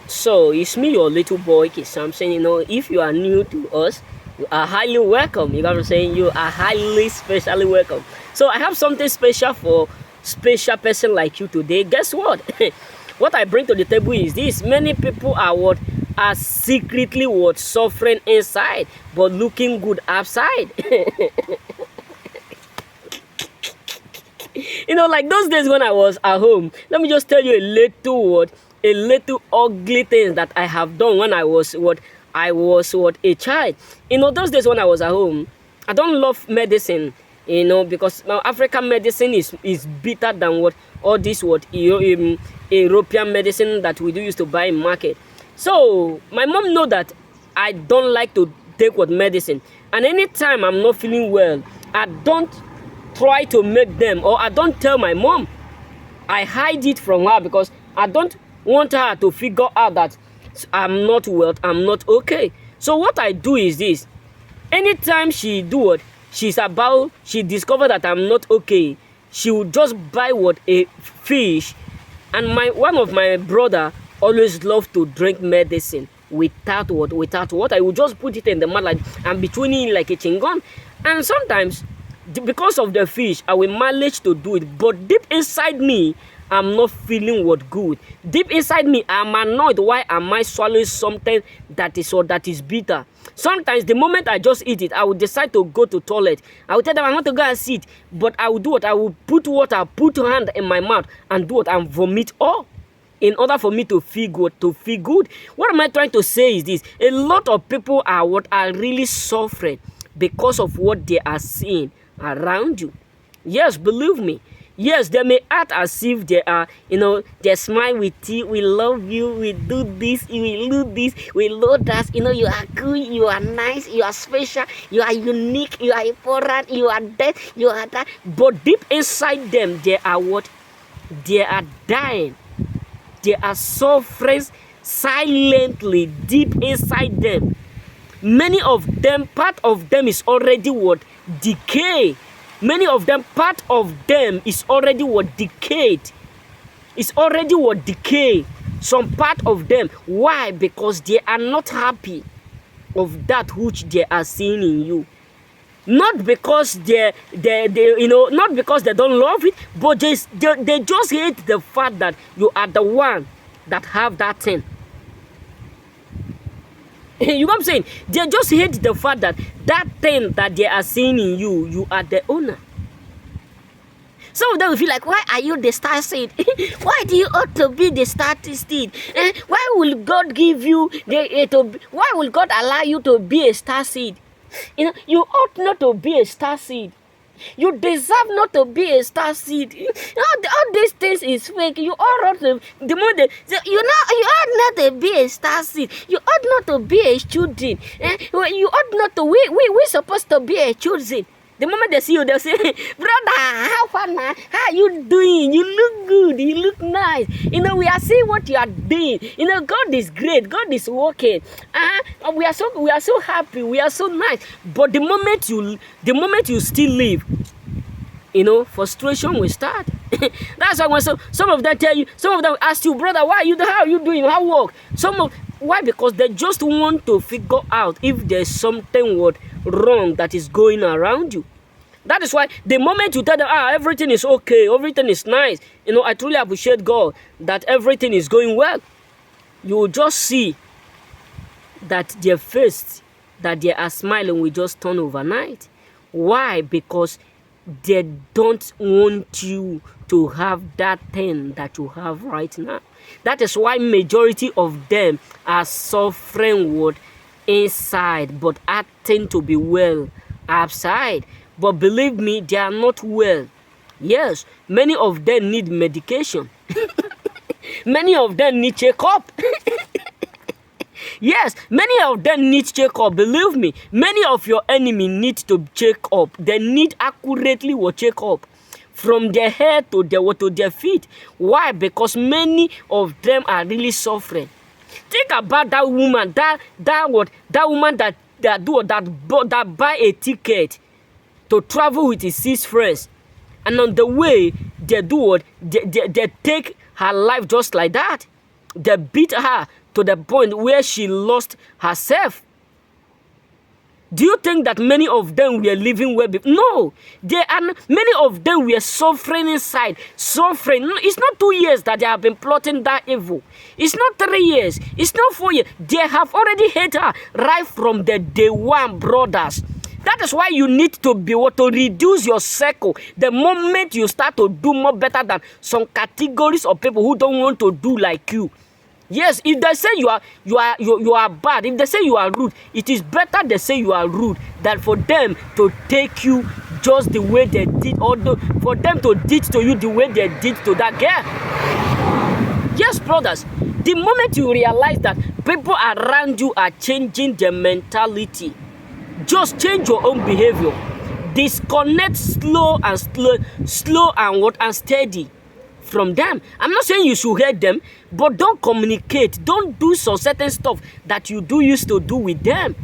So it's me, your little boy, Kid Samson. If you are new to us, you are highly welcome. You know what I'm saying? You are highly, specially welcome. So I have something special for special person like you today. Guess what? What I bring to the table is this: many people are secretly suffering inside, but looking good outside. Like those days when I was at home. Let me just tell you a little ugly things that I have done when I was a child. Those days when I was at home, I don't love medicine. Because African medicine is better than what all this European medicine that we do used to buy in market. So my mom know that I don't like to take medicine, and anytime I'm not feeling well, I don't try to make them, or I don't tell my mom. I hide it from her because I don't want her to figure out that I'm not well, I'm not okay. So what I do is this: anytime she discover that I'm not okay, she will just buy a fish. And one of my brother always love to drink medicine without what I will just put it in the mouth, like I'm between it like a chingon. And sometimes because of the fish, I will manage to do it, but deep inside me, I'm not feeling good. Deep inside me, I'm annoyed. Why am I swallowing something that is bitter? Sometimes the moment I just eat it, I will decide to go to toilet. I will tell them I want to go and sit, but I will do what? I will put water, put hand in my mouth and do what? And vomit all, in order for me to feel good. What am I trying to say is this: a lot of people are really suffering because of what they are seeing around you. Yes, believe me. Yes, they may act as if they are, they smile with you. We love you. We do this. We do this. We love that. You are good. You are nice. You are special. You are unique. You are important. You are that. You are that. But deep inside them, they are what? They are dying. They are suffering silently deep inside them. Many of them, part of them is already decay. Many of them, part of them is already decayed. It's already decay. Some part of them. Why? Because they are not happy of that which they are seeing in you. Not because not because they don't love it, but they just hate the fact that you are the one that have that thing. You know what I'm saying? They just hate the fact that thing that they are seeing in you, you are the owner. Some of them will feel like, why are you the star seed? Why do you ought to be the star seed? Why will God give you why will God allow you to be a star seed? You ought not to be a star seed. You deserve not to be a star seed. All these things is fake. You ought not to. You ought not to be a star seed. You ought not to be a children. You ought not to. We supposed to be a children. The moment they see you, they'll say, brother, how far now? How are you doing? You look good. You look nice. We are seeing what you are doing. God is great. God is working. We are so happy. We are so nice. But the moment you still live, frustration will start. That's why when some of them tell you, some of them ask you, brother, how are you doing? How work? Why? Because they just want to figure out if there's something wrong that is going around you. That is why the moment you tell them, everything is okay, everything is nice, I truly appreciate God that everything is going well, you will just see that their face, that they are smiling, will just turn overnight. Why? Because they don't want you to have that thing that you have right now. That is why majority of them are suffering inside, but acting to be well outside. But believe me, they are not well. Yes, many of them need medication. Many of them need checkup. Yes, many of them need check-up. Believe me, many of your enemy need to check up. They need accurately check up from their head to their feet. Why? Because many of them are really suffering. Think about that woman, that woman that buy a ticket to travel with his 6 friends, and on the way they take her life just like that. They beat her to the point where she lost herself. Do you think that many of them were living well? No, many of them were suffering inside, suffering. It's not 2 years that they have been plotting that evil. It's not 3 years. It's not 4 years. They have already hated her right from the day one, brothers. That is why you need to be able to reduce your circle. The moment you start to do more better than some categories of people who don't want to do like you. Yes, if they say you are bad, if they say you are rude, it is better they say you are rude than for them to take you just the way they did, or for them to ditch to you the way they did to that girl. Yes, brothers, the moment you realize that people around you are changing their mentality, just change your own behavior. Disconnect slow and steady from them. I'm not saying you should hate them, but don't communicate. Don't do some certain stuff that you used to do with them,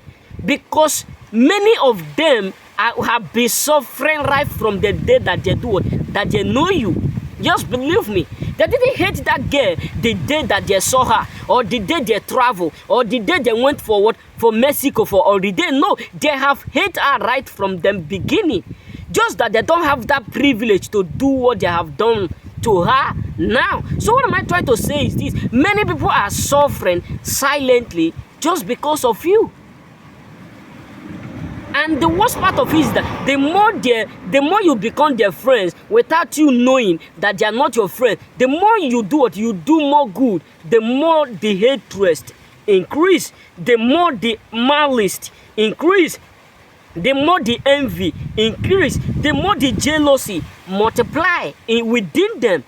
because many of them have been suffering right from the day that they do it, that they know you. Just believe me. They didn't hate that girl the day that they saw her, or the day they traveled, or the day they went for Mexico for holiday. No, they have hate her right from the beginning. Just that they don't have that privilege to do what they have done to her now. So what am I trying to say is this: many people are suffering silently just because of you. And the worst part of it is that the more you become their friends without you knowing that they are not your friend, the more you do what you do more good, the more the hatred increase, the more the malice increase, the more the envy increase, the more the jealousy multiply within them.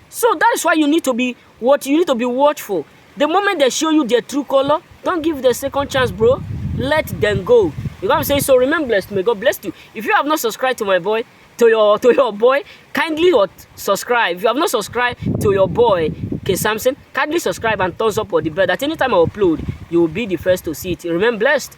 So that is why you need to be watchful. The moment they show you their true color, don't give the second chance, bro. Let them go. You know what I'm saying? So remain blessed. May God bless you. If you have not subscribed to my boy, to your boy, kindly subscribe. If you have not subscribed to your boy, K Samson, kindly subscribe and thumbs up on the bell. That anytime I upload, you will be the first to see it. Remain blessed.